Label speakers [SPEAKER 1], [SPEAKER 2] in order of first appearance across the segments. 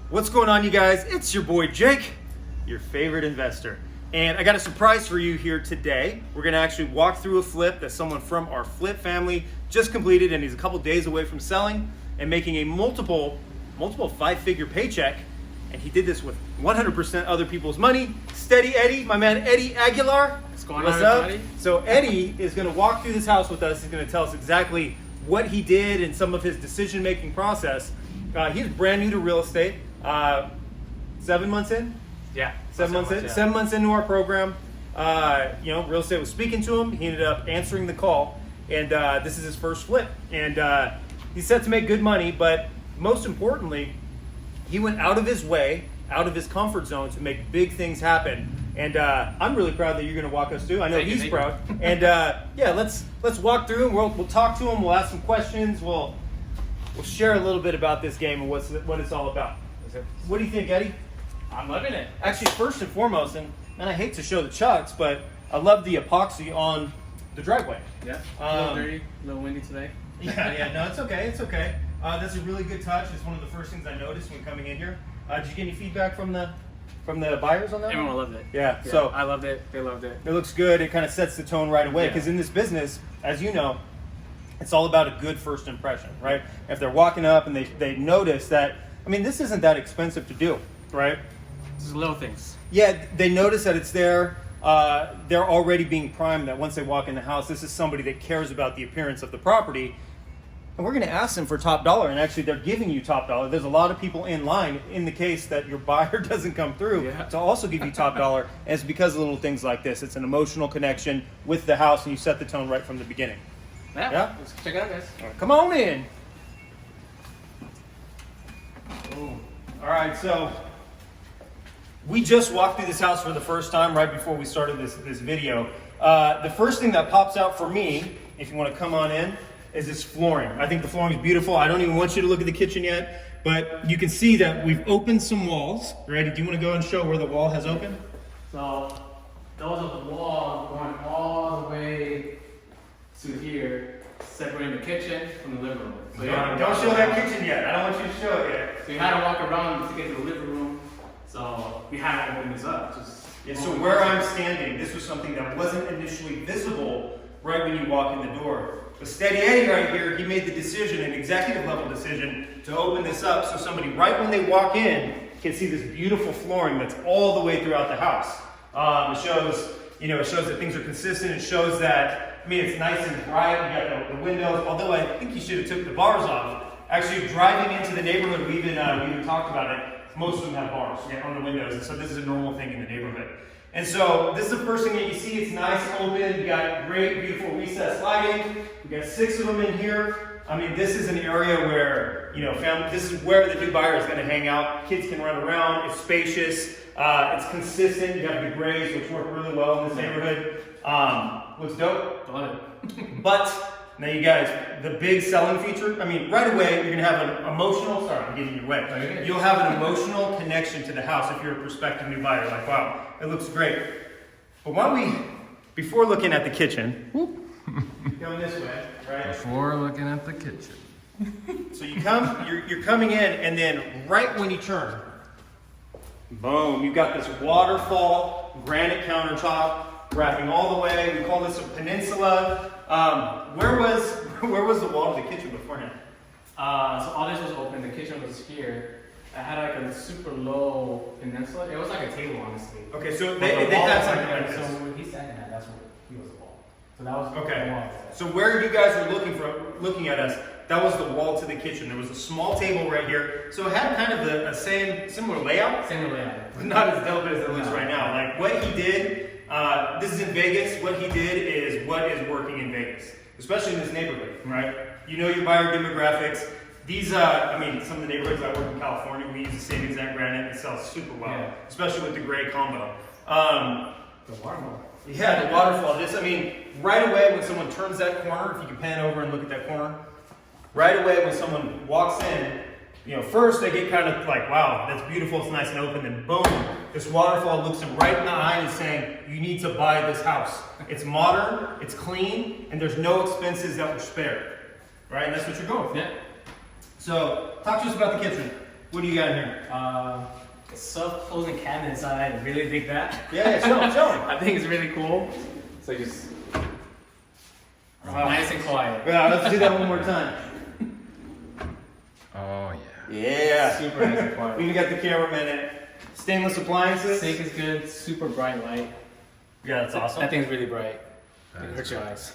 [SPEAKER 1] What's going on, you guys? It's your boy Jake, your favorite investor. And I got a surprise for you here today. We're gonna actually walk through a flip that someone from our flip family just completed, and he's a couple days away from selling and making a multiple five-figure paycheck. And he did this with 100% other people's money. Steady Eddie, my man Eddie Aguilar.
[SPEAKER 2] What's going
[SPEAKER 1] What's
[SPEAKER 2] on,
[SPEAKER 1] up?
[SPEAKER 2] everybody?
[SPEAKER 1] So Eddie is gonna walk through this house with us. He's gonna tell us exactly what he did and some of his decision-making process. He's brand new to real estate. 7 months in?
[SPEAKER 2] Yeah.
[SPEAKER 1] 7 months in?
[SPEAKER 2] Yeah.
[SPEAKER 1] 7 months into our program. Real estate was speaking to him. He ended up answering the call, and this is his first flip. And he's set to make good money, but most importantly, he went out of his way, out of his comfort zone to make big things happen. And I'm really proud that you're going to walk us through. I know he's proud. And let's walk through and we'll talk to him. We'll ask some questions. We'll share a little bit about this game and what it's all about. What do you think, Eddie?
[SPEAKER 2] I'm loving it.
[SPEAKER 1] Actually, first and foremost, and I hate to show the chucks, but I love the epoxy on the driveway.
[SPEAKER 2] Yeah. A little dirty, a little windy today.
[SPEAKER 1] Yeah, no, it's okay. It's okay. That's a really good touch. It's one of the first things I noticed when coming in here. Did you get any feedback from the buyers on that?
[SPEAKER 2] Everyone loved it.
[SPEAKER 1] Yeah. So
[SPEAKER 2] I loved it. They loved it.
[SPEAKER 1] it looks good. It kind of sets the tone right away,
[SPEAKER 2] Yeah.
[SPEAKER 1] because in this business, as you know, it's all about a good first impression, right? If they're walking up and they notice that, I mean, this isn't that expensive to do, right?
[SPEAKER 2] Just little things.
[SPEAKER 1] Yeah, they notice that it's there. They're already being primed that once they walk in the house, this is somebody that cares about the appearance of the property. And we're going to ask them for top dollar, and actually they're giving you top dollar. There's a lot of people in line in the case that your buyer doesn't come through to also give you top dollar. And it's because of little things like this. It's an emotional connection with the house, and you set the tone right from the beginning.
[SPEAKER 2] Yeah. Let's check it out, guys.
[SPEAKER 1] All right, come on in. All right, so we just walked through this house for the first time right before we started this video. The first thing that pops out for me, if you want to come on in, is this flooring. I think the flooring is beautiful. I don't even want you to look at the kitchen yet, but you can see that we've opened some walls. Ready? Do you want to go and show where the wall has opened?
[SPEAKER 2] So, those are the walls going all the way to here, separating the kitchen from the living room. So
[SPEAKER 1] Don't show that kitchen yet. I don't want you to show it yet.
[SPEAKER 2] So you had to walk around to get to the living room. So we had to open this up.
[SPEAKER 1] So where I'm standing, this was something that wasn't initially visible right when you walk in the door. But Steady Eddie right here, he made the decision, an executive level decision, to open this up so somebody right when they walk in can see this beautiful flooring that's all the way throughout the house. It shows that things are consistent. It shows that, it's nice and bright. You got the windows, although I think you should have took the bars off. Actually, driving into the neighborhood, we even talked about it. Most of them have bars on the windows, and so this is a normal thing in the neighborhood. And so this is the first thing that you see. It's nice, open. You got great, beautiful recessed lighting. We got 6 of them in here. This is an area where this is where the new buyer is going to hang out. Kids can run around. It's spacious. It's consistent. You got the grays, which work really well in this neighborhood. Looks dope.
[SPEAKER 2] Love it.
[SPEAKER 1] But now you guys, the big selling feature, right away, you're going to have an emotional, sorry, I'm getting in your way.
[SPEAKER 2] Okay.
[SPEAKER 1] You'll have an emotional connection to the house if you're a prospective new buyer. Like, wow, it looks great. But before looking at the kitchen, going this way, right?
[SPEAKER 3] Before looking at the kitchen.
[SPEAKER 1] So you're coming in, and then right when you turn, boom, you've got this waterfall granite countertop wrapping all the way. We call this a peninsula. Where was the wall of the kitchen beforehand?
[SPEAKER 2] So all this was open. The kitchen was here. I had like a super low peninsula. It was like a table, honestly.
[SPEAKER 1] Okay, so
[SPEAKER 2] But
[SPEAKER 1] they
[SPEAKER 2] the wall
[SPEAKER 1] had
[SPEAKER 2] was
[SPEAKER 1] something
[SPEAKER 2] like
[SPEAKER 1] like
[SPEAKER 2] that.
[SPEAKER 1] this.
[SPEAKER 2] So when he's standing at, that's where he was the wall. So that was the
[SPEAKER 1] Okay,
[SPEAKER 2] wall.
[SPEAKER 1] so where you guys are looking at us, that was the wall to the kitchen. There was a small table right here. So it had kind of the similar layout,
[SPEAKER 2] Same layout.
[SPEAKER 1] but not as dope as it looks right now. Like what he did, this is in Vegas. What he did is what is working in Vegas, especially in this neighborhood, right? You know your buyer demographics. These, some of the neighborhoods I work in California, we use the same exact granite. It sells super well, especially with the gray combo.
[SPEAKER 2] The waterfall.
[SPEAKER 1] Yeah, the waterfall. Right away when someone turns that corner, if you can pan over and look at that corner, right away when someone walks in, first they get kind of like, wow, that's beautiful, it's nice and open, then boom, this waterfall looks them right in the eye and is saying, you need to buy this house. It's modern, it's clean, and there's no expenses that were spared, right? And that's what you're going for.
[SPEAKER 2] Yeah.
[SPEAKER 1] So talk to us about the kitchen. What do you got in here?
[SPEAKER 2] Self-closing cabinets. I really dig that.
[SPEAKER 1] Yeah, show 'em.
[SPEAKER 2] I think it's really cool. So just nice and quiet.
[SPEAKER 1] Yeah, let's do that one more time.
[SPEAKER 3] Oh, yeah.
[SPEAKER 1] Yeah.
[SPEAKER 2] Super nice and quiet.
[SPEAKER 1] We even got the cameraman in it. Stainless appliances.
[SPEAKER 2] Sink is good. Super bright light.
[SPEAKER 1] Yeah, that's awesome.
[SPEAKER 2] That thing's really bright.
[SPEAKER 3] That
[SPEAKER 2] It
[SPEAKER 3] is
[SPEAKER 2] hurts your eyes.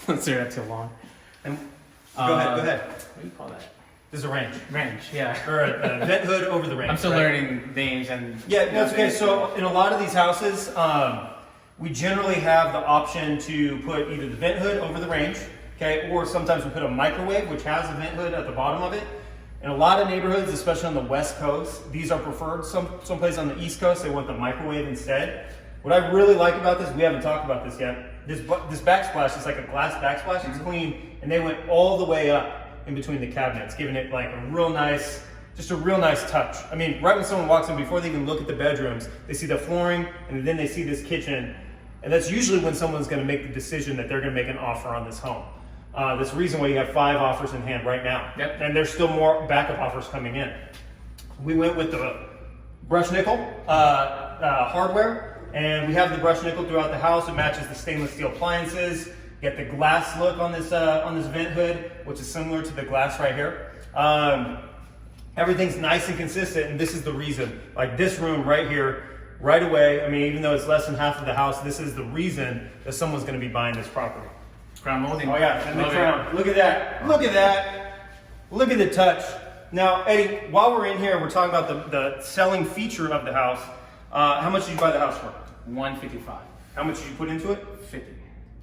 [SPEAKER 2] Don't stare at too long. And,
[SPEAKER 1] Go ahead.
[SPEAKER 2] What do you call that?
[SPEAKER 1] This is a range.
[SPEAKER 2] Range, yeah.
[SPEAKER 1] Or a vent hood over the range.
[SPEAKER 2] I'm still
[SPEAKER 1] right?
[SPEAKER 2] learning names and.
[SPEAKER 1] Yeah, that's okay. So in a lot of these houses, we generally have the option to put either the vent hood over the range, okay, or sometimes we put a microwave, which has a vent hood at the bottom of it. In a lot of neighborhoods, especially on the West Coast, these are preferred. Someplace on the East Coast, they want the microwave instead. What I really like about this, we haven't talked about this yet. This backsplash is like a glass backsplash. It's clean, and they went all the way up in between the cabinets, giving it like a real nice touch. I mean, right when someone walks in, before they even look at the bedrooms, they see the flooring, and then they see this kitchen. And that's usually when someone's gonna make the decision that they're gonna make an offer on this home. That's the reason why you have 5 offers in hand right now.
[SPEAKER 2] Yep.
[SPEAKER 1] And there's still more backup offers coming in. We went with the brushed nickel hardware, and we have the brushed nickel throughout the house. It matches the stainless steel appliances. You get the glass look on this vent hood, which is similar to the glass right here. Everything's nice and consistent, and this is the reason. Like this room right here, right away, I mean, even though it's less than half of the house, this is the reason that someone's gonna be buying this property.
[SPEAKER 2] Crown molding.
[SPEAKER 1] Oh yeah, and the
[SPEAKER 2] Love it.
[SPEAKER 1] crown. Look at that. Look at that. Look at the touch. Now, Eddie, while we're in here, we're talking about the selling feature of the house. How much did you buy the house for?
[SPEAKER 2] 155.
[SPEAKER 1] How much did you put into it?
[SPEAKER 2] 50.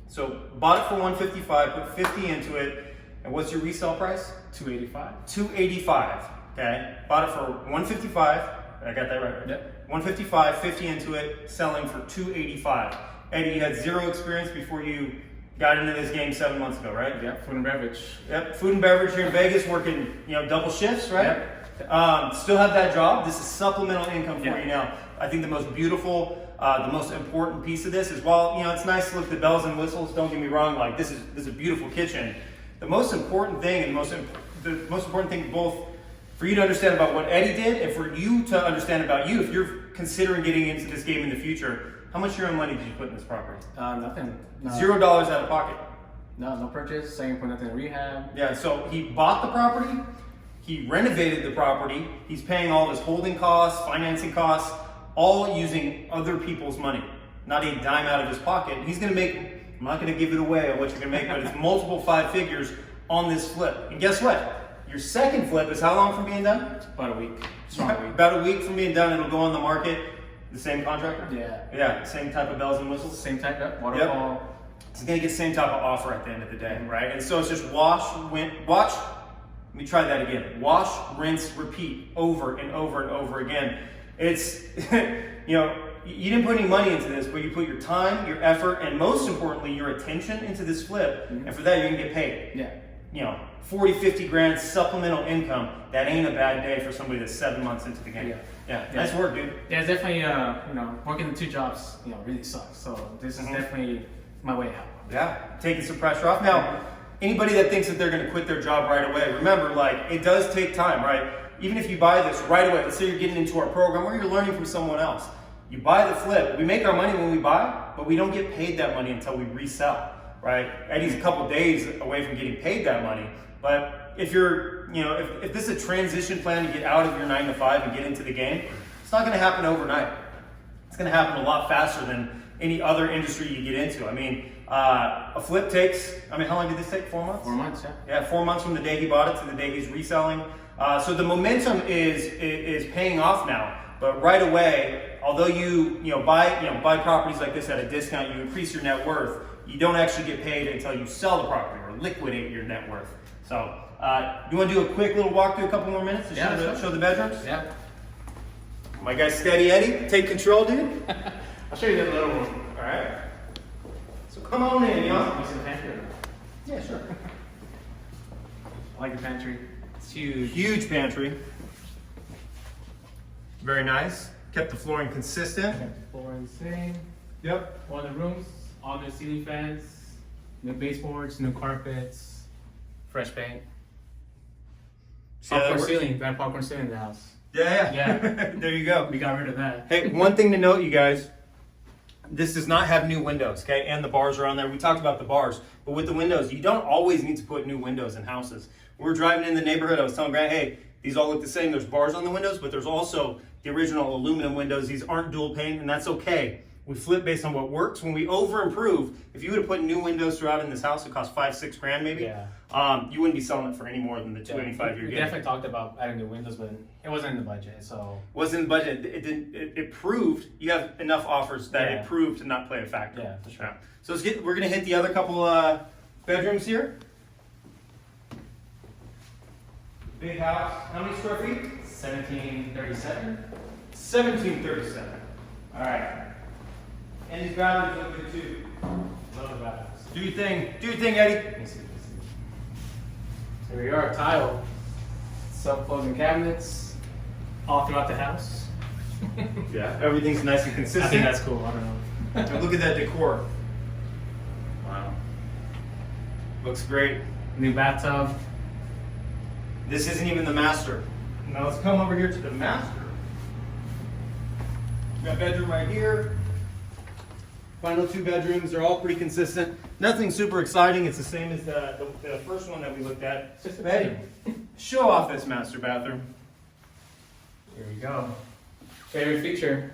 [SPEAKER 1] So bought it for 155, put 50 into it, and what's your resale price?
[SPEAKER 2] 285.
[SPEAKER 1] 285. Okay, bought it for 155. I got that right.
[SPEAKER 2] Yep.
[SPEAKER 1] 155, 50 into it, selling for 285. Eddie, you had 0 experience before you got into this game 7 months ago, right?
[SPEAKER 2] Yeah, food and beverage.
[SPEAKER 1] Yep, food and beverage here in Vegas, working double shifts, right?
[SPEAKER 2] Yep.
[SPEAKER 1] Still have that job. This is supplemental income for
[SPEAKER 2] Yeah.
[SPEAKER 1] you now. I think the most beautiful, the most important piece of this is while it's nice to look at the bells and whistles. Don't get me wrong. Like this is a beautiful kitchen. The most important thing, and the most important thing both for you to understand about what Eddie did, and for you to understand about you, if you're considering getting into this game in the future, how much of your own money did you put in this property?
[SPEAKER 2] Nothing. No.
[SPEAKER 1] $0 out of pocket.
[SPEAKER 2] No purchase. Saying put nothing in rehab.
[SPEAKER 1] Yeah, so he bought the property, he renovated the property, he's paying all of his holding costs, financing costs, all using other people's money, not a dime out of his pocket. He's gonna make, I'm not gonna give it away on what you're gonna make, but it's multiple 5 figures on this flip. And guess what? Your second flip is how long from being done?
[SPEAKER 2] About a week. Strong week.
[SPEAKER 1] About a week from being done, it'll go on the market. The same contractor?
[SPEAKER 2] Yeah.
[SPEAKER 1] Yeah, same type of bells and whistles.
[SPEAKER 2] Same type of waterfall.
[SPEAKER 1] It's gonna get the same type of offer at the end of the day, right? And so it's just watch, let me try that again. Wash, rinse, repeat over and over and over again. It's, you didn't put any money into this, but you put your time, your effort, and most importantly, your attention into this flip. And for that, you're gonna get paid.
[SPEAKER 2] Yeah.
[SPEAKER 1] 40, 50 grand supplemental income. That ain't a bad day for somebody that's 7 months into the game. Yeah. Nice work, dude.
[SPEAKER 2] Yeah, it's definitely, working the 2 jobs, really sucks. So this is definitely my way out.
[SPEAKER 1] Yeah, taking some pressure off. Now, anybody that thinks that they're going to quit their job right away, remember, it does take time, right? Even if you buy this right away, let's say you're getting into our program or you're learning from someone else. You buy the flip. We make our money when we buy, but we don't get paid that money until we resell, right? Eddie's a couple days away from getting paid that money. But if you're, if this is a transition plan to get out of your 9 to 5 and get into the game, it's not going to happen overnight. It's going to happen a lot faster than any other industry you get into. I mean, a flip takes, how long did this take? 4 months?
[SPEAKER 2] 4 months, yeah.
[SPEAKER 1] Yeah, 4 months from the day he bought it to the day he's reselling. So the momentum is paying off now. But right away, although you buy properties like this at a discount, you increase your net worth. You don't actually get paid until you sell the property or liquidate your net worth. So, you want to do a quick little walk through, a couple more minutes to show the bedrooms?
[SPEAKER 2] Yeah.
[SPEAKER 1] My guy Steady Eddie, take control, dude.
[SPEAKER 2] I'll show you that little one.
[SPEAKER 1] All right. So come on in, y'all.
[SPEAKER 2] You see the pantry?
[SPEAKER 1] Yeah, sure.
[SPEAKER 2] I like the pantry. It's huge.
[SPEAKER 1] Huge pantry. Very nice. Kept the flooring consistent.
[SPEAKER 2] Floor and sink.
[SPEAKER 1] Yep.
[SPEAKER 2] All the rooms, all the ceiling fans, new baseboards, new carpets, fresh paint.
[SPEAKER 1] See how that
[SPEAKER 2] Popcorn
[SPEAKER 1] works?
[SPEAKER 2] ceiling. We had popcorn ceiling in the house.
[SPEAKER 1] Yeah.
[SPEAKER 2] Yeah.
[SPEAKER 1] There you go.
[SPEAKER 2] We got rid of that.
[SPEAKER 1] Hey, one thing to note, you guys. This does not have new windows, okay? And the bars are on there. We talked about the bars, but with the windows, you don't always need to put new windows in houses. We were driving in the neighborhood. I was telling Grant, hey, these all look the same. There's bars on the windows, but there's also the original aluminum windows. These aren't dual pane, and that's okay. We flip based on what works. When we over improve, if you would have put new windows throughout in this house, it cost $5-6 grand maybe.
[SPEAKER 2] Yeah.
[SPEAKER 1] You wouldn't be selling it for any more than the $285 you're
[SPEAKER 2] We
[SPEAKER 1] getting.
[SPEAKER 2] definitely talked about adding new windows, but it wasn't in the budget, so.
[SPEAKER 1] Wasn't in the budget. It didn't. It proved you have enough offers that
[SPEAKER 2] Yeah.
[SPEAKER 1] it proved to not play a factor.
[SPEAKER 2] Yeah, for sure.
[SPEAKER 1] So we're gonna hit the other couple bedrooms here. Big house. How many square feet?
[SPEAKER 2] 1737.
[SPEAKER 1] 1737. All right. And these bathrooms look good too.
[SPEAKER 2] Love the bathrooms.
[SPEAKER 1] Do your thing. Do your thing, Eddie.
[SPEAKER 2] Let me see. Here we are, tile. Self-closing cabinets all throughout the house.
[SPEAKER 1] Yeah. Everything's nice and
[SPEAKER 2] I
[SPEAKER 1] consistent.
[SPEAKER 2] think that's cool. I don't know.
[SPEAKER 1] And look at that decor.
[SPEAKER 2] Wow.
[SPEAKER 1] Looks great.
[SPEAKER 2] New bathtub.
[SPEAKER 1] This isn't even the master. Now let's come over here to the master. We got bedroom right here. Final 2 bedrooms, they're all pretty consistent. Nothing super exciting. It's the same as the first one that we looked at.
[SPEAKER 2] It's just a
[SPEAKER 1] Hey,
[SPEAKER 2] bedroom.
[SPEAKER 1] show off this master bathroom.
[SPEAKER 2] Here we go. Favorite feature.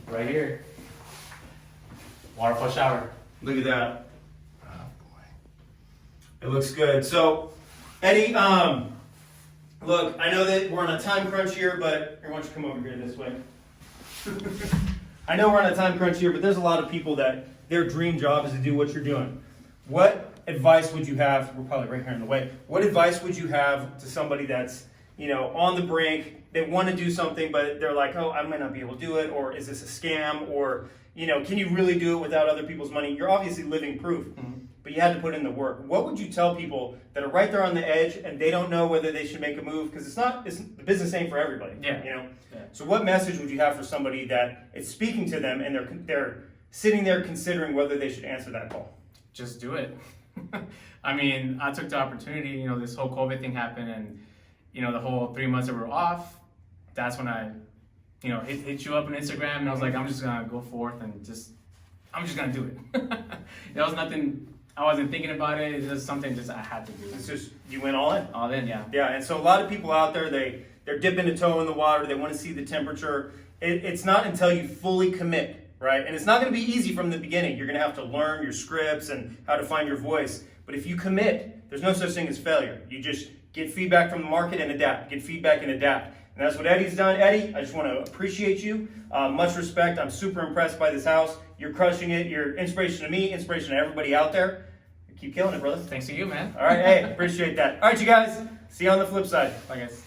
[SPEAKER 2] Right here. Waterfall shower.
[SPEAKER 1] Look at that. Oh boy. It looks good. So, Eddie, look, I know that we're on a time crunch here, but here, why don't you come over here this way? I know we're on a time crunch here, but there's a lot of people that their dream job is to do what you're doing. What advice would you have? We're probably right here in the way. What advice would you have to somebody that's, on the brink? They want to do something, but they're like, oh, I might not be able to do it, or is this a scam, or can you really do it without other people's money? You're obviously living proof, but you had to put in the work. What would you tell people that are right there on the edge and they don't know whether they should make a move? Because the business ain't for everybody.
[SPEAKER 2] Yeah.
[SPEAKER 1] Yeah.
[SPEAKER 2] Yeah.
[SPEAKER 1] So what message would you have for somebody that it's speaking to them and they're sitting there considering whether they should answer that call?
[SPEAKER 2] Just do it. I mean, I took the opportunity, this whole COVID thing happened and, the whole 3 months that we were off, that's when I, hit you up on Instagram and I was like, I'm just going to go forth and I'm just going to do it. There was nothing, I wasn't thinking about it. It's just something I had to do.
[SPEAKER 1] It's just, you went all in.
[SPEAKER 2] All in, yeah.
[SPEAKER 1] Yeah, and so a lot of people out there, they're dipping a toe in the water. They want to see the temperature. It's not until you fully commit, right? And it's not going to be easy from the beginning. You're going to have to learn your scripts and how to find your voice. But if you commit, there's no such thing as failure. You just get feedback from the market and adapt. Get feedback and adapt. And that's what Eddie's done. Eddie, I just want to appreciate you. Much respect. I'm super impressed by this house. You're crushing it. You're inspiration to me, inspiration to everybody out there. Keep killing it, brother.
[SPEAKER 2] Thanks to you, man.
[SPEAKER 1] All right, hey, appreciate that. All right, you guys. See you on the flip side.
[SPEAKER 2] Bye, guys.